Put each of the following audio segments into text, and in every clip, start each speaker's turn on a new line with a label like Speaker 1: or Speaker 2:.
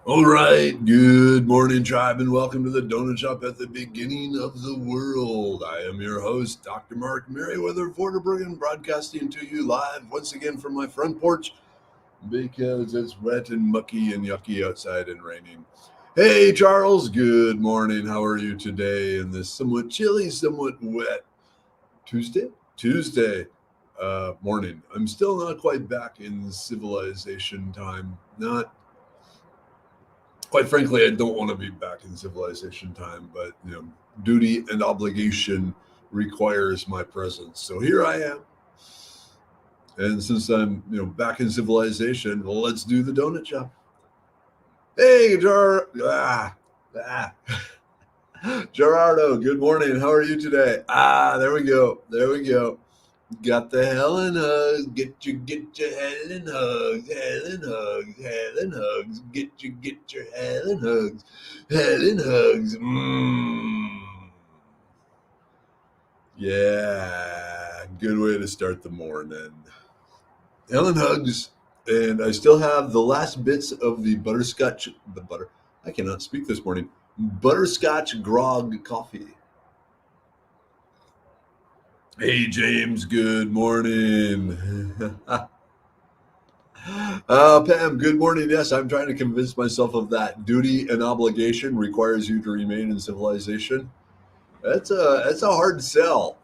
Speaker 1: All right, good morning, tribe, and welcome to the Donut Shop at the beginning of the world. I am your host, Dr. Mark Merriweather Vorderbergen, broadcasting to you live once again from my front porch because it's wet and mucky and yucky outside and raining. Hey, Charles, good morning. How are you today in this somewhat chilly, somewhat wet Tuesday morning? I'm still not quite back in civilization time. Not Quite frankly, I don't want to be back in civilization time, but duty and obligation requires my presence. So here I am. And since I'm, back in civilization, well, let's do the donut shop. Hey, Gerardo, good morning. How are you today? There we go. There we go. Got the Helen hugs. Get your Helen hugs. Helen hugs. Helen hugs. Get your Helen hugs. Helen hugs. Yeah, good way to start the morning. Helen hugs, and I still have the last bits of the butterscotch. I cannot speak this morning. Butterscotch grog coffee. Hey, James, good morning. Pam, good morning. Yes, I'm trying to convince myself of that. Duty and obligation requires you to remain in civilization. That's a hard sell.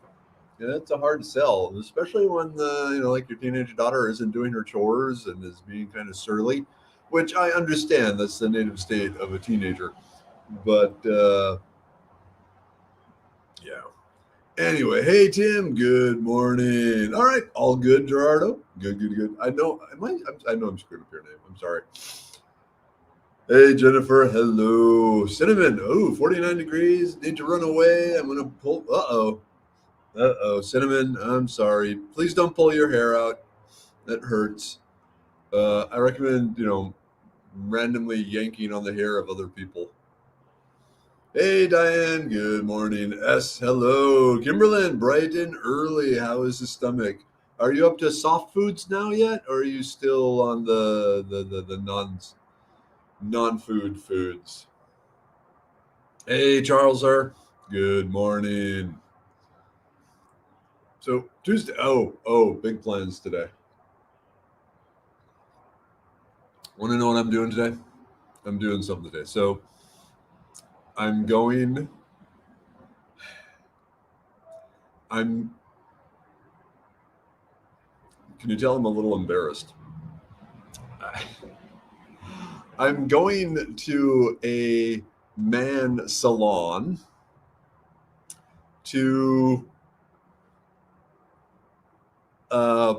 Speaker 1: Yeah, it's a hard sell, especially when like your teenage daughter isn't doing her chores and is being kind of surly, which I understand. That's the native state of a teenager. But yeah. Anyway, hey Tim, good morning. All right, all good, Gerardo. Good, good, good. I know I'm screwing up your name. I'm sorry. Hey Jennifer, hello. Cinnamon, 49 degrees. Need to run away. I'm gonna pull. Cinnamon. I'm sorry. Please don't pull your hair out. That hurts. I recommend randomly yanking on the hair of other people. Hey Diane, good morning. Hello. Kimberlyn, bright and early. How is the stomach? Are you up to soft foods now yet, or are you still on the non-food foods? Hey Charles, sir. Good morning. So Tuesday. Big plans today. Want to know what I'm doing today? I'm doing something today. So I'm going. I'm. Can you tell I'm a little embarrassed? I'm going to a man salon to uh,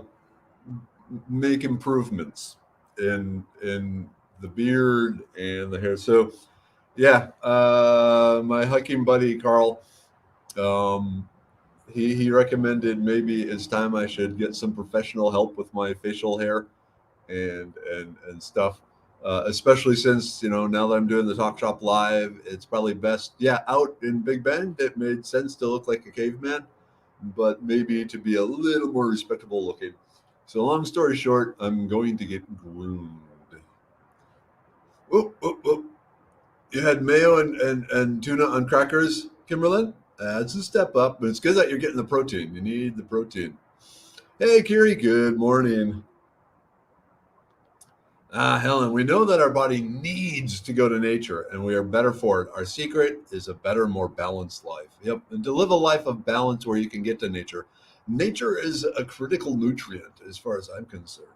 Speaker 1: make improvements in the beard and the hair. So yeah, my hiking buddy Carl, um, he recommended maybe it's time I should get some professional help with my facial hair and stuff. Especially since now that I'm doing the Talk Shop live, it's probably best. Yeah, out in Big Bend, it made sense to look like a caveman, but maybe to be a little more respectable looking. So long story short, I'm going to get groomed. Whoop, whoop, whoop. You had mayo and tuna on crackers, Kimberlyn? That's a step up, but it's good that you're getting the protein. You need the protein. Hey, Kiri, good morning. Helen, we know that our body needs to go to nature and we are better for it. Our secret is a better, more balanced life. Yep. And to live a life of balance where you can get to nature, nature is a critical nutrient as far as I'm concerned.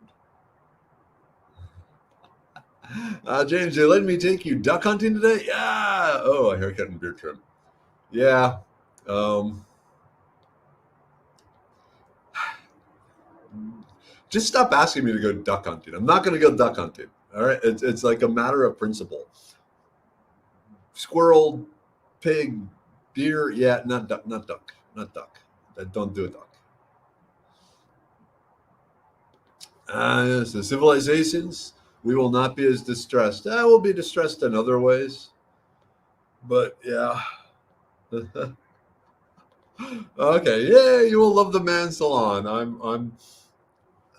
Speaker 1: James, they let me take you duck hunting today? Yeah. Oh, a haircut and beard trim. Yeah. Um, just stop asking me to go duck hunting. I'm not going to go duck hunting. All right. It's like a matter of principle. Squirrel, pig, deer. Yeah, not duck, not duck, not duck. Don't do a duck. Yes, the civilizations, we will not be as distressed. We'll be distressed in other ways. But yeah. Okay, yeah, you will love the man salon. I'm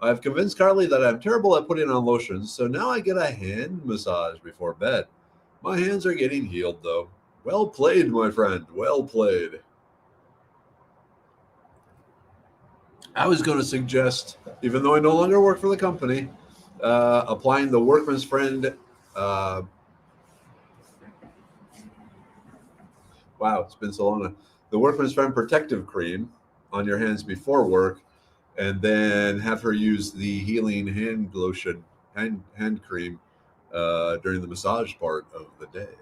Speaker 1: I've convinced Carly that I'm terrible at putting on lotions, so now I get a hand massage before bed. My hands are getting healed, though. Well played, my friend. Well played. I was going to suggest, even though I no longer work for the company, applying the Workman's Friend. Uh, wow, it's been so long. The Workman's Friend protective cream on your hands before work, and then have her use the healing hand lotion, hand cream during the massage part of the day.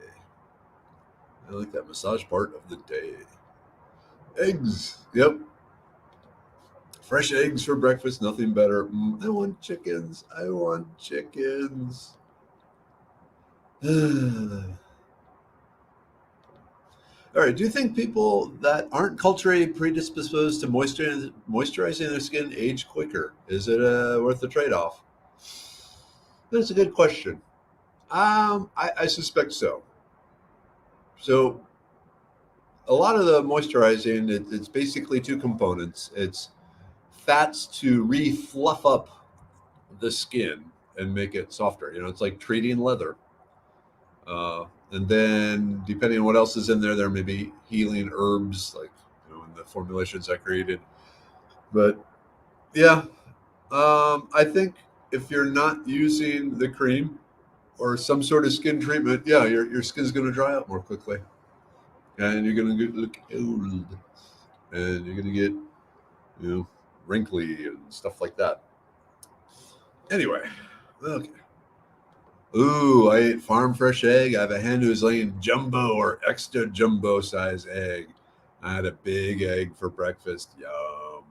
Speaker 1: I like that massage part of the day. Eggs. Yep. Fresh eggs for breakfast. Nothing better. I want chickens. I want chickens. All right. Do you think people that aren't culturally predisposed to moisturizing their skin age quicker? Is it worth the trade off? That's a good question. I suspect so. So a lot of the moisturizing, it's basically two components. It's fats to re-fluff up the skin and make it softer. It's like treating leather. And then, depending on what else is in there, there may be healing herbs, like in the formulations I created. But yeah, I think if you're not using the cream or some sort of skin treatment, yeah, your skin's going to dry out more quickly, and you're going to look old, and you're going to get wrinkly and stuff like that. Anyway, okay. Ooh, I ate farm fresh egg. I have a hen who's laying jumbo or extra jumbo size egg. I had a big egg for breakfast. Yum.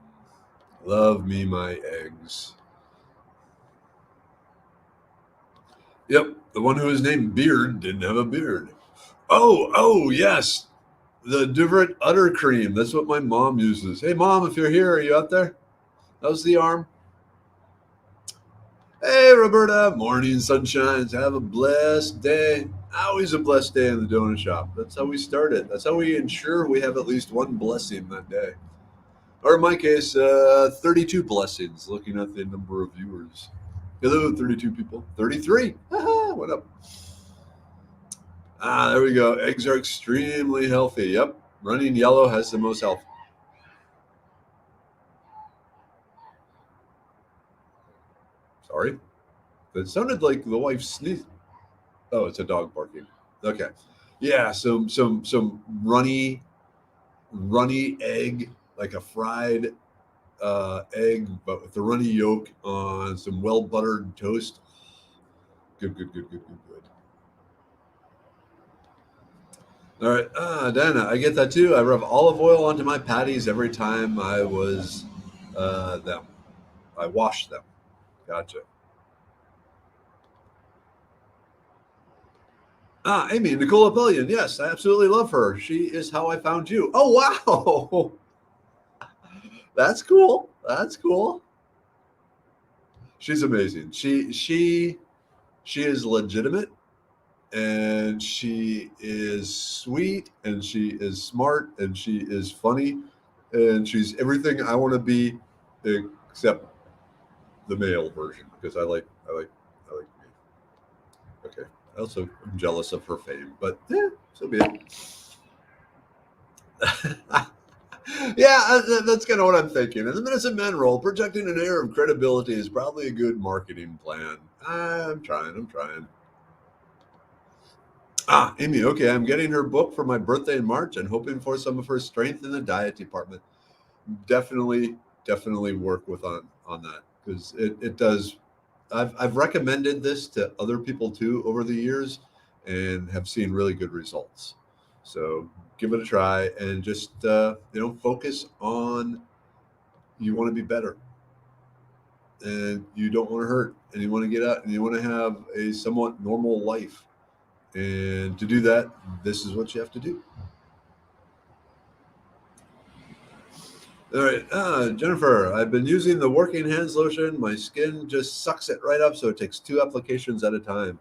Speaker 1: Love me my eggs. Yep, the one who was named Beard didn't have a beard. Oh, yes. The different udder cream. That's what my mom uses. Hey, Mom, if you're here, are you out there? How's the arm? Hey, Roberta. Morning sunshines. Have a blessed day. Always a blessed day in the donut shop. That's how we start it. That's how we ensure we have at least one blessing that day. Or in my case, 32 blessings, looking at the number of viewers. Hello, 32 people. 33. What up? There we go. Eggs are extremely healthy. Yep. Running yellow has the most health. Sorry. That sounded like the wife sneezed. Oh, it's a dog barking. Okay. Yeah, some runny egg, like a fried egg, but with the runny yolk on some well buttered toast. Good, good, good, good, good, good. All right, Dana, I get that too. I rub olive oil onto my patties every time I was them. I wash them. Gotcha. Amy, Nicola Bellion. Yes, I absolutely love her. She is how I found you. Oh, wow. That's cool. That's cool. She's amazing. She is legitimate, and she is sweet, and she is smart, and she is funny, and she's everything I want to be, except the male version, because I like me. Okay. I also am jealous of her fame, but so be it. Yeah, that's kind of what I'm thinking. In the Medicine Man role, projecting an air of credibility is probably a good marketing plan. I'm trying. I'm trying. Amy, okay, I'm getting her book for my birthday in March and hoping for some of her strength in the diet department. Definitely, definitely work with on that, because it does. I've recommended this to other people too over the years, and have seen really good results. So give it a try, and just focus on, you want to be better, and you don't want to hurt, and you want to get out, and you want to have a somewhat normal life. And to do that, this is what you have to do. All right, Jennifer, I've been using the Working Hands lotion. My skin just sucks it right up, so it takes 2 applications at a time.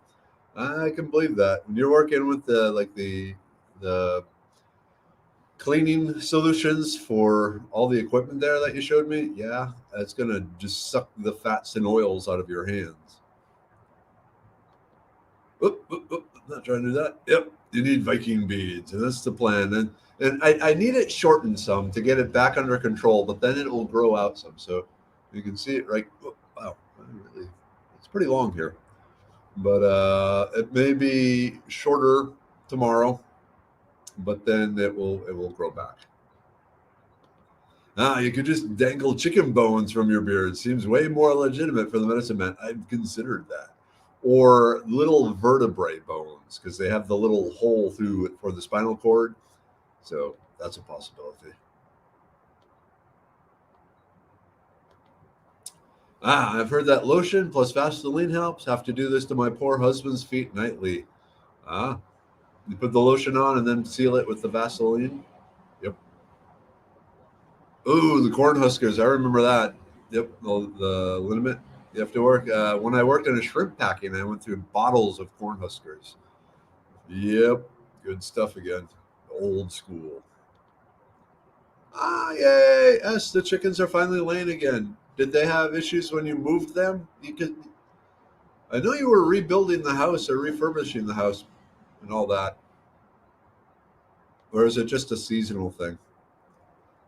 Speaker 1: I can believe that. When you're working with the cleaning solutions for all the equipment there that you showed me. Yeah, that's going to just suck the fats and oils out of your hands. Oop, oop, oop, I'm not trying to do that. Yep, you need Viking beads, and that's the plan. And I need it shortened some to get it back under control, but then it will grow out some. So you can see it right. Oh, wow, really, it's pretty long here, but it may be shorter tomorrow, but then it will grow back. You could just dangle chicken bones from your beard. Seems way more legitimate for the medicine man. I've considered that. Or little vertebrae bones, because they have the little hole through it for the spinal cord. So that's a possibility. I've heard that lotion plus Vaseline helps. Have to do this to my poor husband's feet nightly. Ah, you put the lotion on and then seal it with the Vaseline. Yep. Ooh, the corn huskers. I remember that. Yep. The liniment you have to work. When I worked in a shrimp packing, I went through bottles of corn huskers. Yep. Good stuff again. Old school. Yay. Yes, the chickens are finally laying again. Did they have issues when you moved them? I know you were rebuilding the house or refurbishing the house and all that. Or is it just a seasonal thing?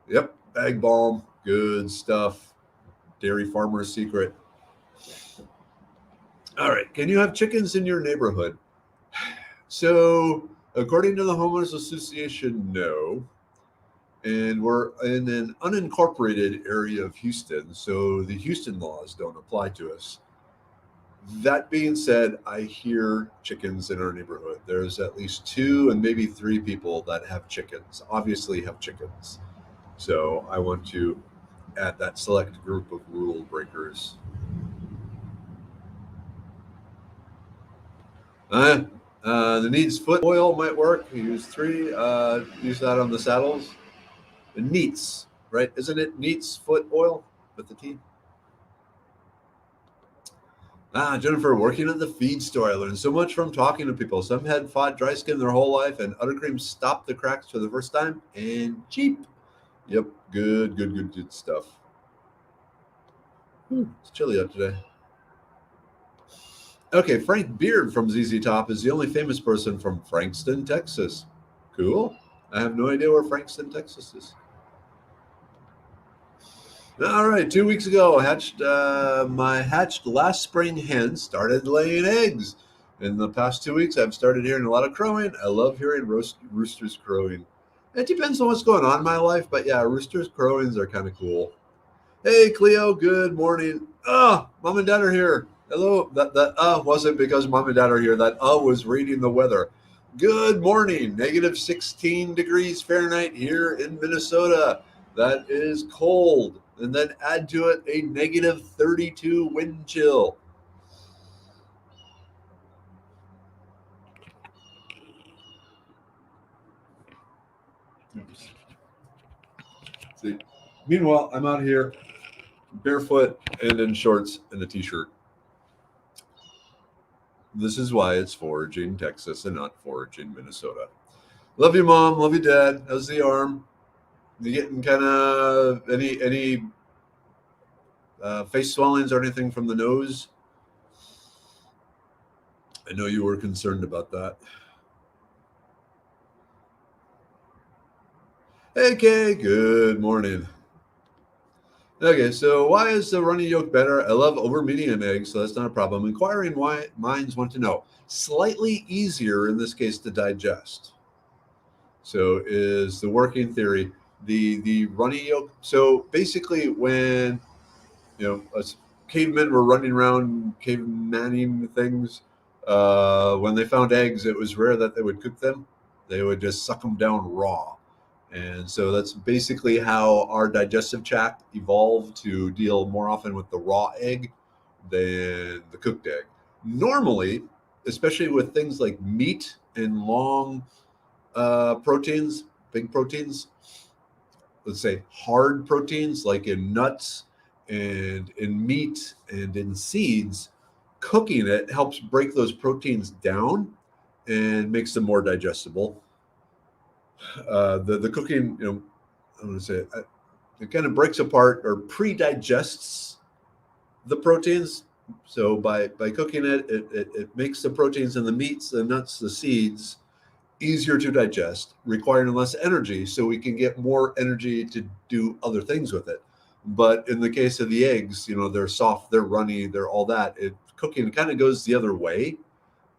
Speaker 1: Yep. Bag balm. Good stuff. Dairy farmer's secret. All right. Can you have chickens in your neighborhood? So, according to the Homeowners Association, no. And we're in an unincorporated area of Houston, so the Houston laws don't apply to us. That being said, I hear chickens in our neighborhood. There's at least 2 and maybe 3 people that have chickens, obviously have chickens. So I want to add that select group of rule breakers. The Needs foot oil might work. Use 3. Use that on the saddles. Neats, right? Isn't it Neats foot oil with the T? Jennifer, working at the feed store, I learned so much from talking to people. Some had fought dry skin their whole life, and Uttercream stopped the cracks for the first time, and cheap. Yep, good stuff. It's chilly out today. Okay, Frank Beard from ZZ Top is the only famous person from Frankston, Texas. Cool. I have no idea where Frankston, Texas is. All right, 2 weeks ago, my hatched last spring hen started laying eggs. In the past 2 weeks, I've started hearing a lot of crowing. I love hearing roosters crowing. It depends on what's going on in my life, but yeah, roosters crowings are kind of cool. Hey, Cleo, good morning. Mom and Dad are here. Hello. That wasn't because Mom and Dad are here. That was reading the weather. Good morning. Negative 16 degrees Fahrenheit here in Minnesota. That is cold. And then add to it a negative 32 wind chill. Oops. See. Meanwhile, I'm out here barefoot and in shorts and a t-shirt. This is why it's Forge in Texas and not Forge in Minnesota. Love you, Mom. Love you, Dad. How's the arm? You getting kind of any face swellings or anything from the nose? I know you were concerned about that. Hey, Kay. Good morning. Okay, so why is the runny yolk better? I love over medium eggs, so that's not a problem. Inquiring minds want to know. Slightly easier in this case to digest. So is the working theory the runny yolk? So basically, when us cavemen were running around cavemanning things, when they found eggs, it was rare that they would cook them. They would just suck them down raw. And so that's basically how our digestive tract evolved to deal more often with the raw egg than the cooked egg. Normally, especially with things like meat and long proteins, big proteins, let's say hard proteins like in nuts and in meat and in seeds, cooking it helps break those proteins down and makes them more digestible. The cooking, I'm going to say it kind of breaks apart or pre-digests the proteins. So by cooking it makes the proteins in the meats, the nuts, the seeds easier to digest, requiring less energy, so we can get more energy to do other things with it. But in the case of the eggs, they're soft, they're runny, they're all that. Cooking kind of goes the other way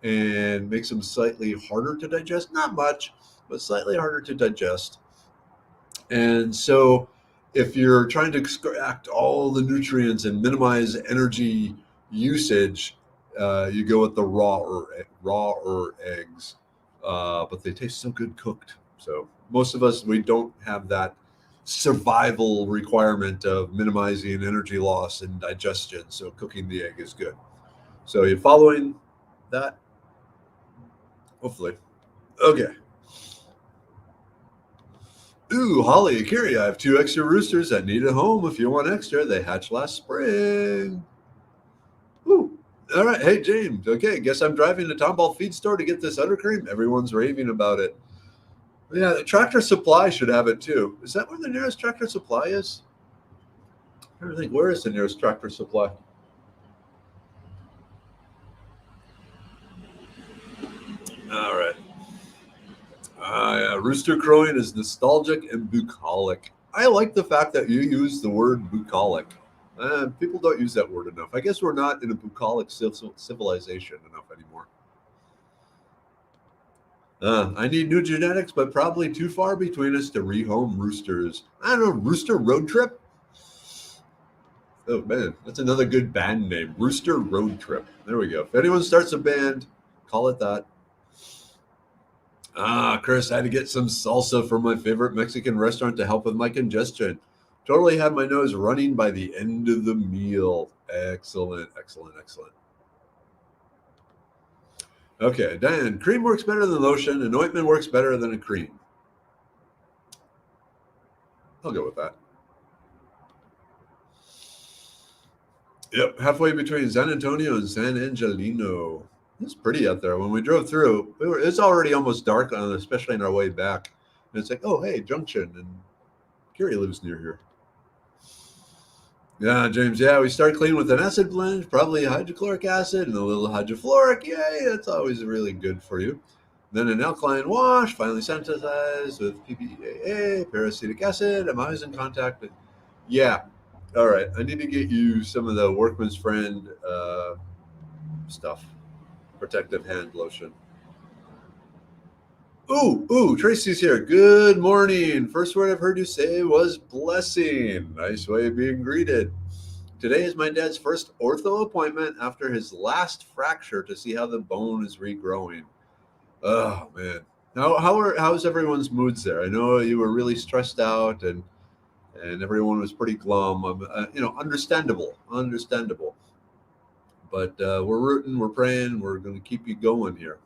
Speaker 1: and makes them slightly harder to digest. Not much, but slightly harder to digest. And so, if you're trying to extract all the nutrients and minimize energy usage, you go with the raw or eggs, but they taste so good cooked. So most of us, we don't have that survival requirement of minimizing energy loss and digestion. So cooking the egg is good. So you're following that, hopefully. Okay. Ooh, Holly, Akiri, I have two extra roosters that need a home. If you want extra, they hatched last spring. Ooh. All right. Hey, James. Okay, guess I'm driving to Tomball Feed Store to get this Uttercream. Everyone's raving about it. Yeah, the Tractor Supply should have it too. Is that where the nearest Tractor Supply is? I'm trying to think, where is the nearest Tractor Supply? All right. Yeah, rooster crowing is nostalgic and bucolic. I like the fact that you use the word bucolic. People don't use that word enough. I guess we're not in a bucolic civilization enough anymore. I need new genetics, but probably too far between us to rehome roosters. I don't know, Rooster Road Trip? Oh man, that's another good band name. Rooster Road Trip. There we go. If anyone starts a band, call it that. Chris, I had to get some salsa from my favorite Mexican restaurant to help with my congestion. Totally had my nose running by the end of the meal. Excellent, excellent, excellent. Okay, Dan, cream works better than lotion, and ointment works better than a cream. I'll go with that. Yep, halfway between San Antonio and San Angelino. It's pretty out there. When we drove through, it's already almost dark, especially on our way back. And it's like, oh, hey, Junction. And Gary lives near here. Yeah, James. Yeah, we start clean with an acid blend, probably hydrochloric acid and a little hydrofluoric. Yay, that's always really good for you. Then an alkaline wash, finally synthesized with PPAA, peracetic acid, amazing contact. Yeah. All right. I need to get you some of the Workman's Friend stuff, protective hand lotion. Ooh, Tracy's here. Good morning. First word I've heard you say was blessing. Nice way of being greeted. Today is my dad's first ortho appointment after his last fracture to see how the bone is regrowing. Oh man. How's everyone's moods there? I know you were really stressed out and everyone was pretty glum. Understandable. But we're rooting, we're praying, we're going to keep you going here.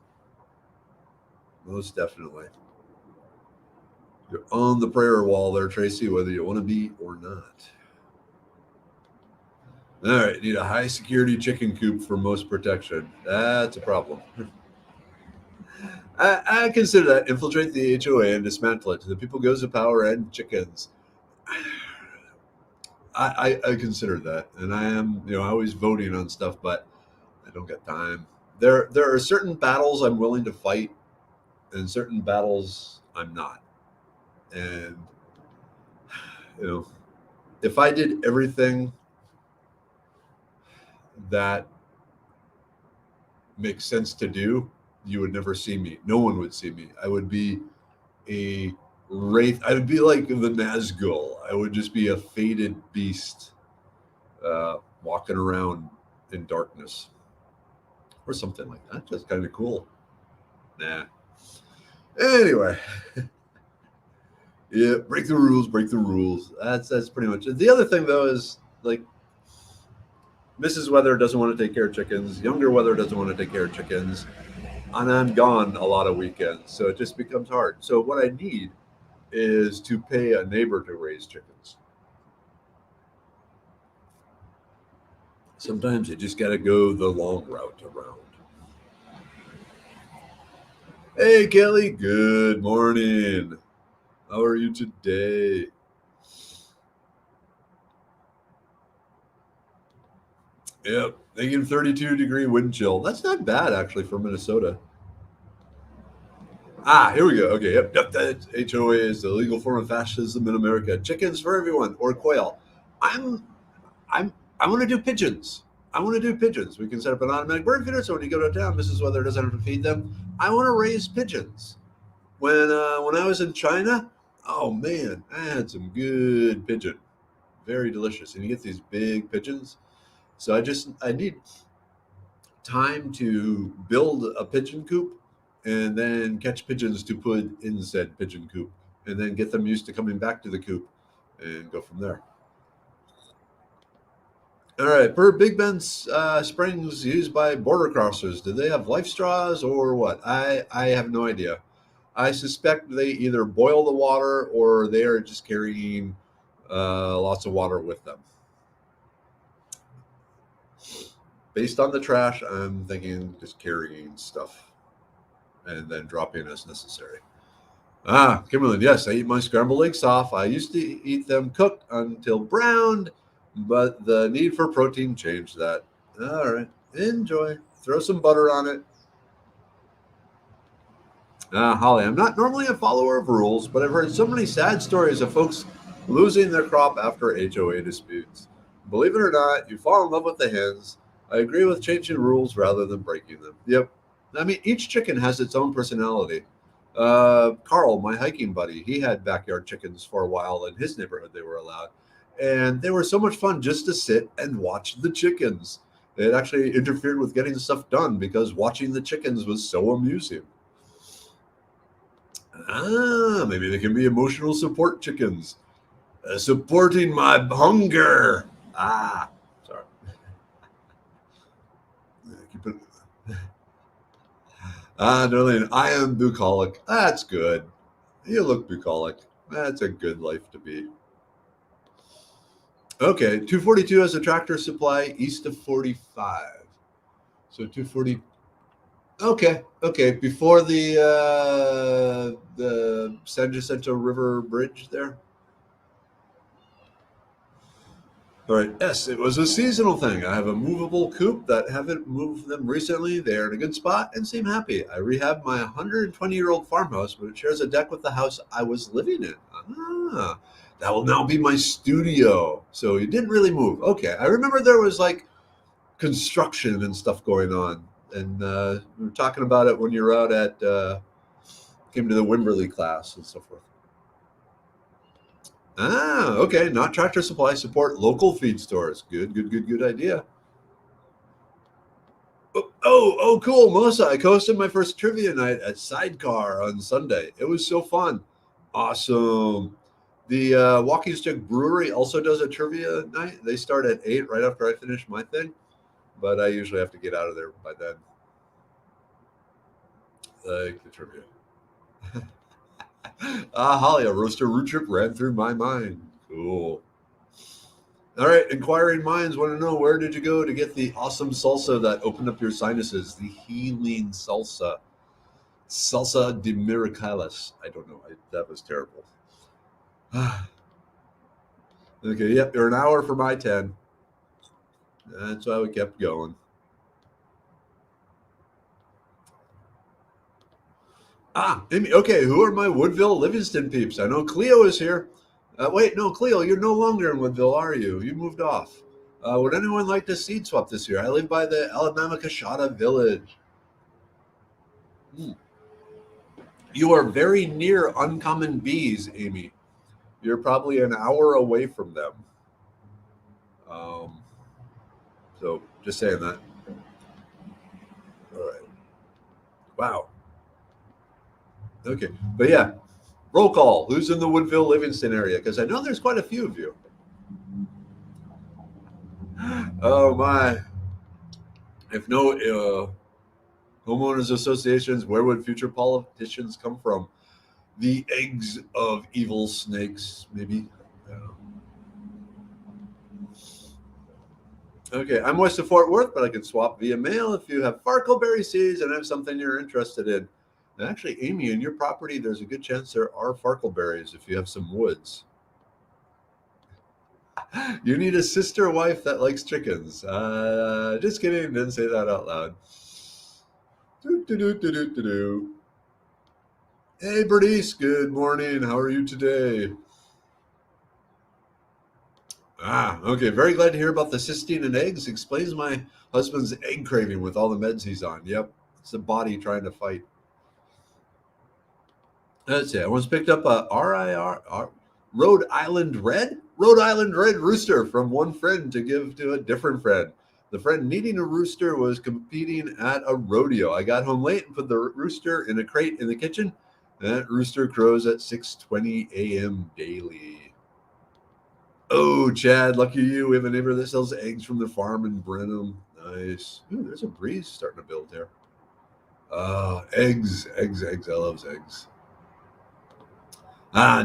Speaker 1: Most definitely. You're on the prayer wall there, Tracy, whether you want to be or not. All right, need a high security chicken coop for most protection. That's a problem. I consider that infiltrate the HOA and dismantle it. The people goes to power and chickens. I consider that, and I am always voting on stuff, but I don't get time. There are certain battles I'm willing to fight, and certain battles I'm not. And if I did everything that makes sense to do, you would never see me. No one would see me. I would be a wraith. I would be like the Nazgul. I would just be a faded beast walking around in darkness or something like that. Just kind of cool. Nah. Anyway. Yeah, break the rules. That's pretty much it. The other thing though is like Mrs. Weather doesn't want to take care of chickens. Younger Weather doesn't want to take care of chickens. And I'm gone a lot of weekends. So it just becomes hard. So what I need is to pay a neighbor to raise chickens. Sometimes you just got to go the long route around. Hey, Kelly. Good morning. How are you today? Yep. Negative 32-degree wind chill. That's not bad, actually, for Minnesota. Here we go. Okay, yep. That HOA is the legal form of fascism in America. Chickens for everyone, or quail. I'm, I'm, I want to do pigeons. I want to do pigeons. We can set up an automatic bird feeder, so when you go to town, Mrs. Weather doesn't have to feed them. I want to raise pigeons. When I was in China, oh man, I had some good pigeon. Very delicious, and you get these big pigeons. So I need time to build a pigeon coop and then catch pigeons to put in said pigeon coop and then get them used to coming back to the coop and go from there. All right, per Big Bend's springs used by border crossers, do they have life straws or what? I have no idea. I suspect they either boil the water or they are just carrying lots of water with them. Based on the trash, I'm thinking just carrying stuff and then dropping as necessary. Kimberly, yes, I eat my scrambled eggs soft. I used to eat them cooked until browned, but the need for protein changed that. All right, enjoy. Throw some butter on it. Holly, I'm not normally a follower of rules, but I've heard so many sad stories of folks losing their crop after HOA disputes. Believe it or not, you fall in love with the hens. I agree with changing rules rather than breaking them. Yep. I mean, each chicken has its own personality. Carl, my hiking buddy, he had backyard chickens for a while in his neighborhood. They were allowed. And they were so much fun just to sit and watch the chickens. It actually interfered with getting stuff done because watching the chickens was so amusing. Maybe they can be emotional support chickens, supporting my hunger. Sorry. Keep it. Darlene, I am bucolic. That's good. You look bucolic. That's a good life to be. Okay, 242 has a tractor supply east of 45. So 240. Okay. Before the San Jacinto River Bridge there. All right. Yes, it was a seasonal thing. I have a movable coop that haven't moved them recently. They are in a good spot and seem happy. I rehabbed my 120-year-old farmhouse, but it shares a deck with the house I was living in. That will now be my studio. So you didn't really move. Okay. I remember there was like construction and stuff going on, and we were talking about it when you were out at came to the Wimberley class and so forth. Okay. Not Tractor Supply. Support local feed stores. Good idea. Cool, Melissa. I hosted my first trivia night at Sidecar on Sunday. It was so fun. Awesome. The Walking Stick Brewery also does a trivia night. They start at 8 right after I finish my thing, but I usually have to get out of there by then. Like the trivia. Holly, a roaster root trip ran through my mind. Cool. All right, inquiring minds want to know, where did you go to get the awesome salsa that opened up your sinuses? The healing salsa de miracalis. I don't know. That was terrible. Okay, yep, you're an hour from I-10. That's why we kept going. Amy, okay, who are my Woodville Livingston peeps? I know Cleo is here. Wait, no, Cleo, you're no longer in Woodville, are you? You moved off. Would anyone like to seed swap this year? I live by the Alabama Cashada Village. Hmm. You are very near uncommon bees, Amy. You're probably an hour away from them. Um, so just saying that. All right. Wow. Okay. But yeah, roll call. Who's in the Woodville Livingston area? Because I know there's quite a few of you. Oh my. If no homeowners associations, where would future politicians come from? The eggs of evil snakes, maybe. Okay, I'm west of Fort Worth, but I can swap via mail if you have farkleberry seeds and have something you're interested in. And actually, Amy, in your property, there's a good chance there are farkleberries if you have some woods. You need a sister wife that likes chickens. Just kidding. Didn't say that out loud. Do, do, do, do, do, do, do. Hey, Bernice. Good morning. How are you today? Okay. Very glad to hear about the cysteine and eggs. Explains my husband's egg craving with all the meds he's on. Yep. It's the body trying to fight. Let's see. I once picked up a Rhode Island Red rooster from one friend to give to a different friend. The friend needing a rooster was competing at a rodeo. I got home late and put the rooster in a crate in the kitchen. That rooster crows at 6:20 a.m. daily. Oh, Chad, lucky you. We have a neighbor that sells eggs from the farm in Brenham. Nice. Ooh, there's a breeze starting to build here. Eggs, eggs, eggs. I love eggs.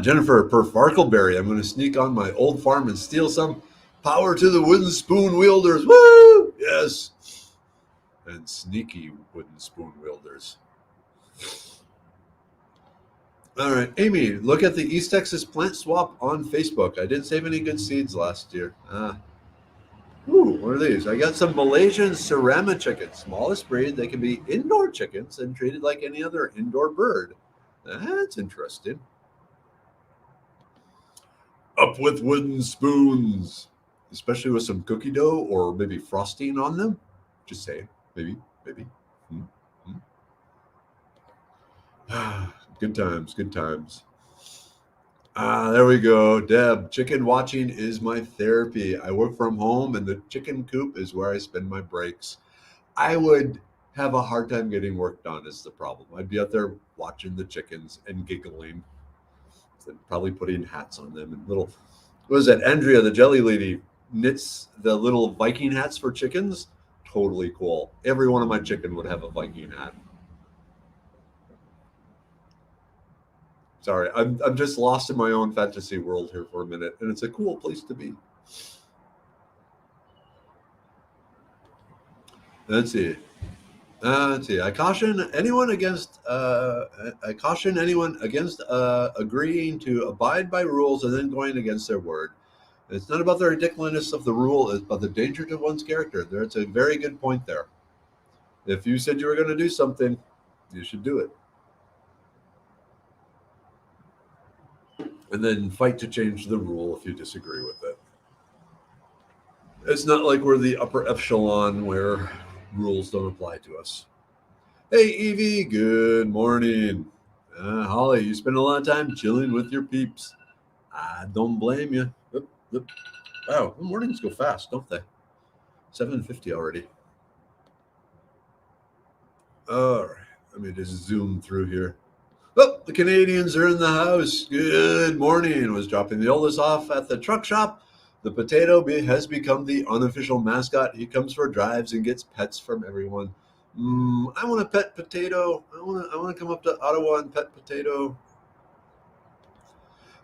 Speaker 1: Jennifer, per Farkleberry, I'm going to sneak on my old farm and steal some. Power to the wooden spoon wielders. Woo! Yes. And sneaky wooden spoon wielders. All right, Amy, look at the East Texas plant swap on Facebook. I didn't save any good seeds last year. Ooh, what are these? I got some Malaysian cerama chickens, smallest breed. They can be indoor chickens and treated like any other indoor bird. That's interesting. Up with wooden spoons, especially with some cookie dough or maybe frosting on them. Just saying, maybe, maybe. Hmm, hmm. Good times, good times. There we go. Deb, chicken watching is my therapy. I work from home and the chicken coop is where I spend my breaks. I would have a hard time getting work done, is the problem. I'd be out there watching the chickens and giggling and probably putting hats on them and little, what is that? Andrea, the jelly lady, knits the little Viking hats for chickens. Totally cool. Every one of my chicken would have a Viking hat. Sorry, I'm just lost in my own fantasy world here for a minute, and it's a cool place to be. Let's see. Let's see. I caution anyone against. Agreeing to abide by rules and then going against their word. It's not about the ridiculousness of the rule; it's about the danger to one's character. There's a very good point there. If you said you were going to do something, you should do it, and then fight to change the rule if you disagree with it. It's not like we're the upper echelon where rules don't apply to us. Hey, Evie, good morning. Holly, you spend a lot of time chilling with your peeps. I don't blame you. Oop, oop. Wow, the mornings go fast, don't they? 7:50 already. All right, let me just zoom through here. Oh, the Canadians are in the house. Good morning. Was dropping the oldest off at the truck shop. The has become the unofficial mascot. He comes for drives and gets pets from everyone. I want to pet Potato. I want to come up to Ottawa and pet Potato.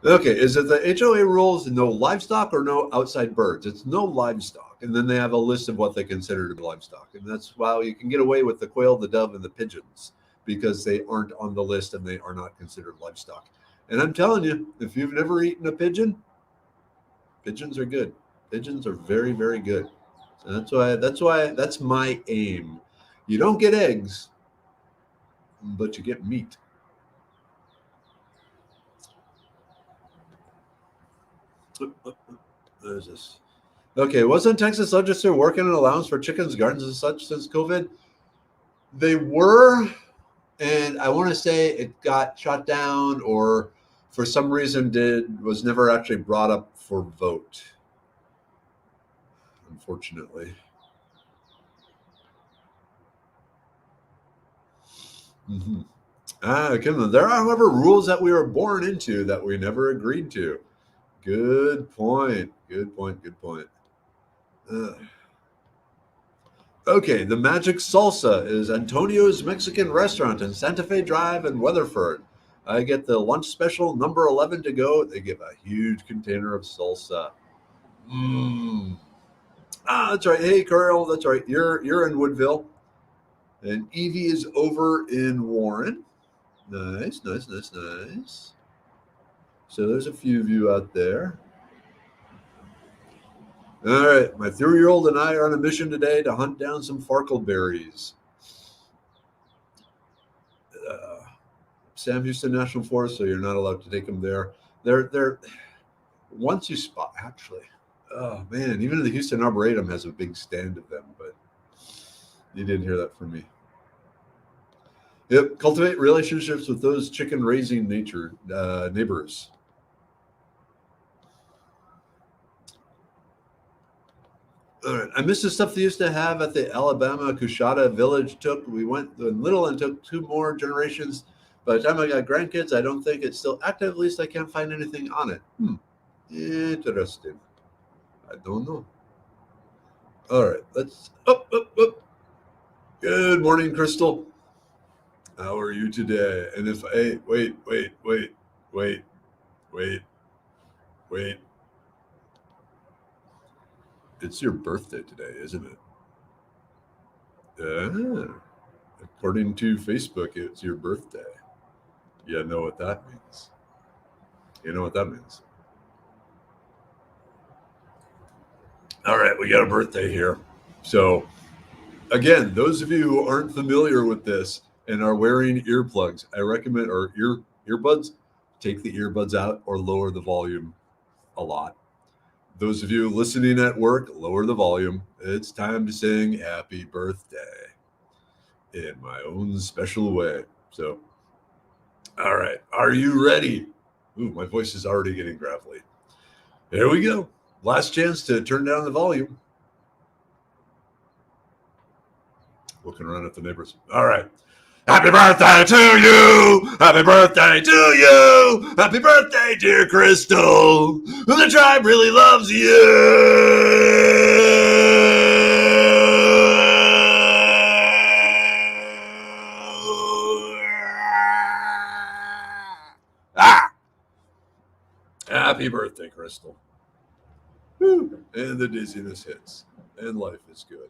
Speaker 1: Okay, is it the HOA rules no livestock or no outside birds? It's no livestock, and then they have a list of what they consider to be livestock, and that's why you can get away with the quail, the dove, and the pigeons because they aren't on the list and they are not considered livestock. And I'm telling you, if you've never eaten a pigeon, pigeons are good. Pigeons are very, very good. And that's my aim. You don't get eggs, but you get meat. There's this. Okay, wasn't Texas legislature working on allowance for chickens, gardens, and such since COVID? They were, and I want to say it got shot down, or for some reason was never actually brought up for vote. Unfortunately. Mm-hmm. There are, however, rules that we were born into that we never agreed to. Good point. Good point. Good point. Okay, the Magic Salsa is Antonio's Mexican restaurant in Santa Fe Drive in Weatherford. I get the lunch special number 11 to go. They give a huge container of salsa. Mmm. That's right. Hey, Carl, that's right. You're in Woodville, and Evie is over in Warren. Nice, nice, nice, nice. So there's a few of you out there. All right, my 3-year-old and I are on a mission today to hunt down some farkleberries. Sam Houston National Forest, so you're not allowed to take them there. They're once you spot actually. Oh man, even the Houston Arboretum has a big stand of them, but you didn't hear that from me. Yep, cultivate relationships with those chicken raising neighbors. All right. I miss the stuff they used to have at the Alabama Coushatta Village. We went little and took 2 more generations. By the time I got grandkids, I don't think it's still active. At least I can't find anything on it. Interesting. I don't know. All right. Let's up. Good morning, Crystal. How are you today? And if wait. It's your birthday today, isn't it? According to Facebook, it's your birthday. You know what that means. You know what that means. All right, we got a birthday here. So, again, those of you who aren't familiar with this and are wearing earplugs, I recommend, or earbuds, take the earbuds out or lower the volume a lot. Those of you listening at work, lower the volume. It's time to sing happy birthday in my own special way. So, all right, are you ready? Ooh, my voice is already getting gravelly. Here we go. Last chance to turn down the volume. Looking around at the neighbors. All right. Happy birthday to you! Happy birthday to you! Happy birthday, dear Crystal! The tribe really loves you! Happy birthday, Crystal. Woo. And the dizziness hits. And life is good.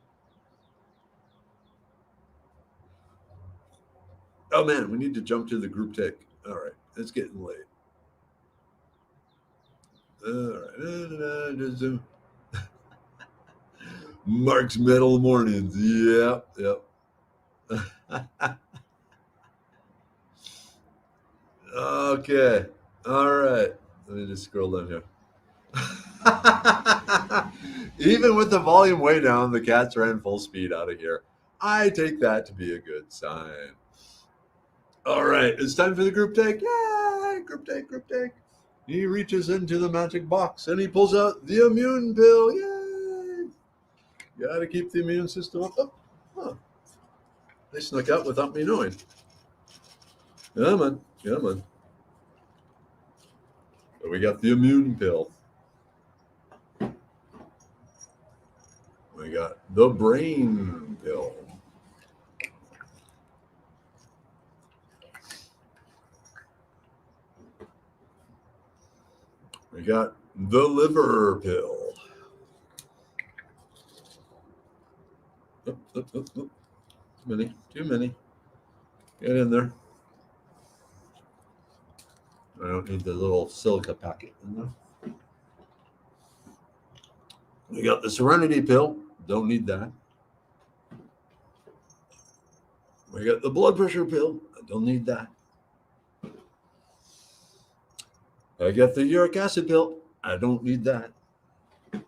Speaker 1: Oh man, we need to jump to the group take. All right, it's getting late. All right. Mark's Metal Mornings. Yep. Okay. All right. Let me just scroll down here. Even with the volume way down, the cats ran full speed out of here. I take that to be a good sign. All right, it's time for the group take. Yay! Group take. He reaches into the magic box and he pulls out the immune pill. Yay! Gotta keep the immune system up. Oh, huh. They snuck out without me knowing. Come on. So we got the immune pill. We got the brain pill. We got the liver pill. Too many. Get in there. I don't need the little silica packet in there. We got the Serenity pill. Don't need that. We got the blood pressure pill. I don't need that. I got the uric acid pill. I don't need that. And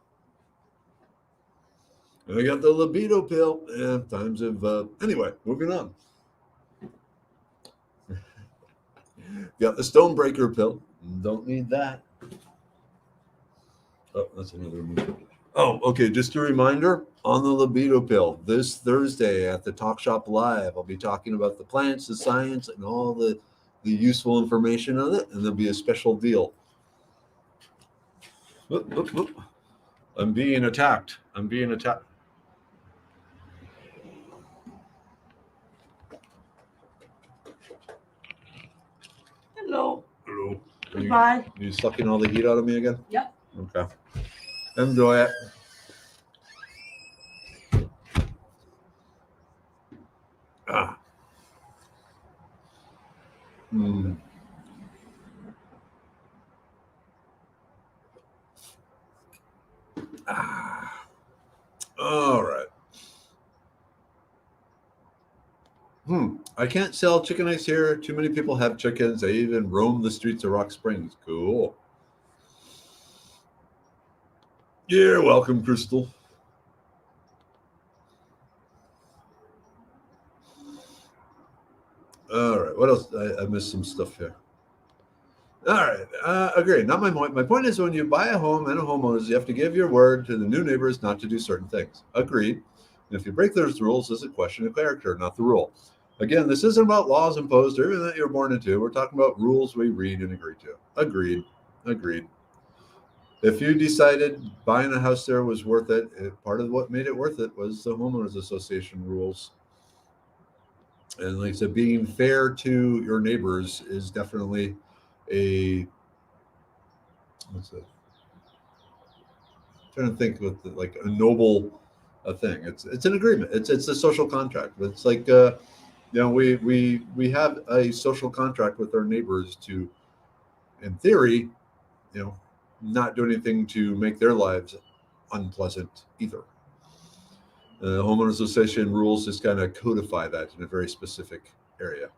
Speaker 1: I got the libido pill. Anyway, moving on. Got the stonebreaker pill. Don't need that. Oh, that's another movie. Oh, okay. Just a reminder on the libido pill. This Thursday at the Talk Shop Live, I'll be talking about the plants, the science, and all the useful information on it. And there'll be a special deal. Whoop. I'm being attacked.
Speaker 2: Hello.
Speaker 1: Goodbye. You sucking all the heat out of me again?
Speaker 2: Yep.
Speaker 1: Okay. Enjoy it. Mm. Ah. All right. I can't sell chicken eggs here. Too many people have chickens. They even roam the streets of Rock Springs. Cool. You're welcome, Crystal. All right. What else? I missed some stuff here. All right. Agreed. Not my point. My point is when you buy a home and a homeowners, you have to give your word to the new neighbors not to do certain things. Agreed. And if you break those rules, it's a question of character, not the rule. Again, this isn't about laws imposed or everything that you're born into. We're talking about rules we read and agree to. Agreed. Agreed. If you decided buying a house there was worth it, part of what made it worth it was the homeowners association rules. And like I said, being fair to your neighbors is definitely a what's it? Trying to think with like a noble thing. It's an agreement. It's a social contract. It's like we have a social contract with our neighbors to, in theory, you know, not do anything to make their lives unpleasant either. Homeowners association rules just kind of codify that in a very specific area.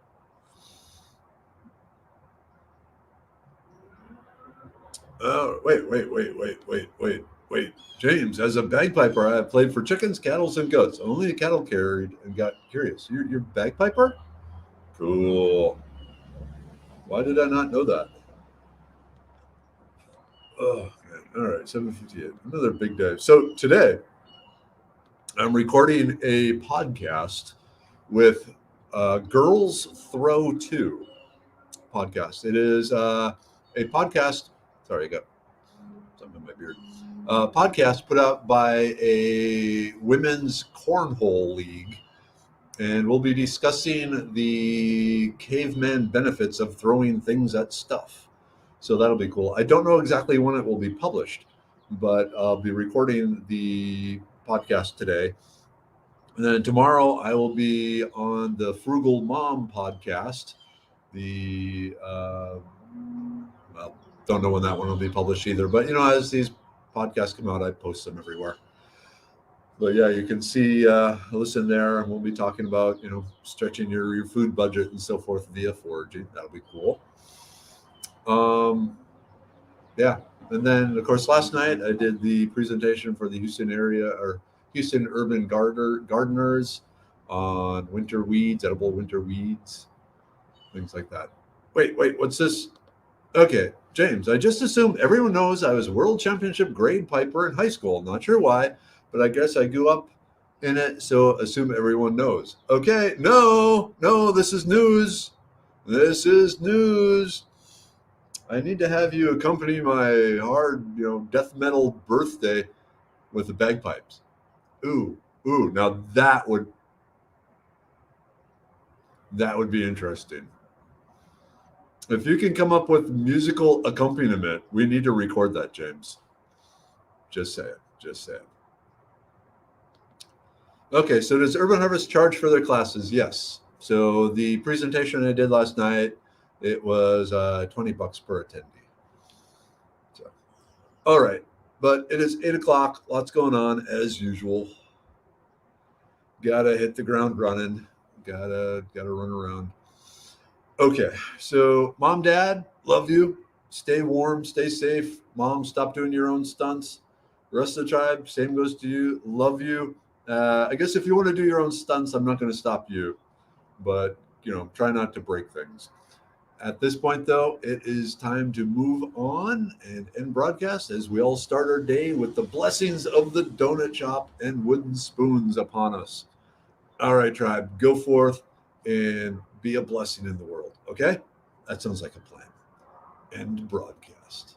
Speaker 1: Wait. James, as a bagpiper, I have played for chickens, cattle, and goats. Only a cattle carried and got curious. You're bagpiper? Cool. Why did I not know that? Oh, man. All right, 7:58. Another big day. So today, I'm recording a podcast with Girls Throw 2 podcast. It is a podcast. Sorry, I got something in my beard. Podcast put out by a women's cornhole league, and we'll be discussing the caveman benefits of throwing things at stuff. So that'll be cool. I don't know exactly when it will be published, but I'll be recording the podcast today. And then tomorrow I will be on the Frugal Mom podcast. The well, don't know when that one will be published either. But as these podcasts come out, I post them everywhere. But yeah, you can see, listen there, and we'll be talking about stretching your food budget and so forth via foraging. That'll be cool. Yeah, and then of course last night I did the presentation for the Houston area or Houston urban gardeners on winter weeds, edible winter weeds, things like that. Wait, what's this? Okay, James, I just assumed everyone knows I was a world championship grade piper in high school. Not sure why, but I guess I grew up in it, so assume everyone knows. Okay, no, this is news. This is news. I need to have you accompany my hard, death metal birthday with the bagpipes. Ooh, now that would be interesting. If you can come up with musical accompaniment, we need to record that, James. Just say it. Okay, so does Urban Harvest charge for their classes? Yes. So the presentation I did last night, it was $20 per attendee. So, all right, but it is 8 o'clock. Lots going on as usual. Gotta hit the ground running. Gotta run around. Okay, so mom, dad, love you. Stay warm, stay safe. Mom, stop doing your own stunts. The rest of the tribe, same goes to you. Love you. I guess if you want to do your own stunts, I'm not going to stop you, but try not to break things. At this point, though, it is time to move on and end broadcast as we all start our day with the blessings of the donut shop and wooden spoons upon us. All right, tribe, go forth and be a blessing in the world. Okay? That sounds like a plan. End broadcast.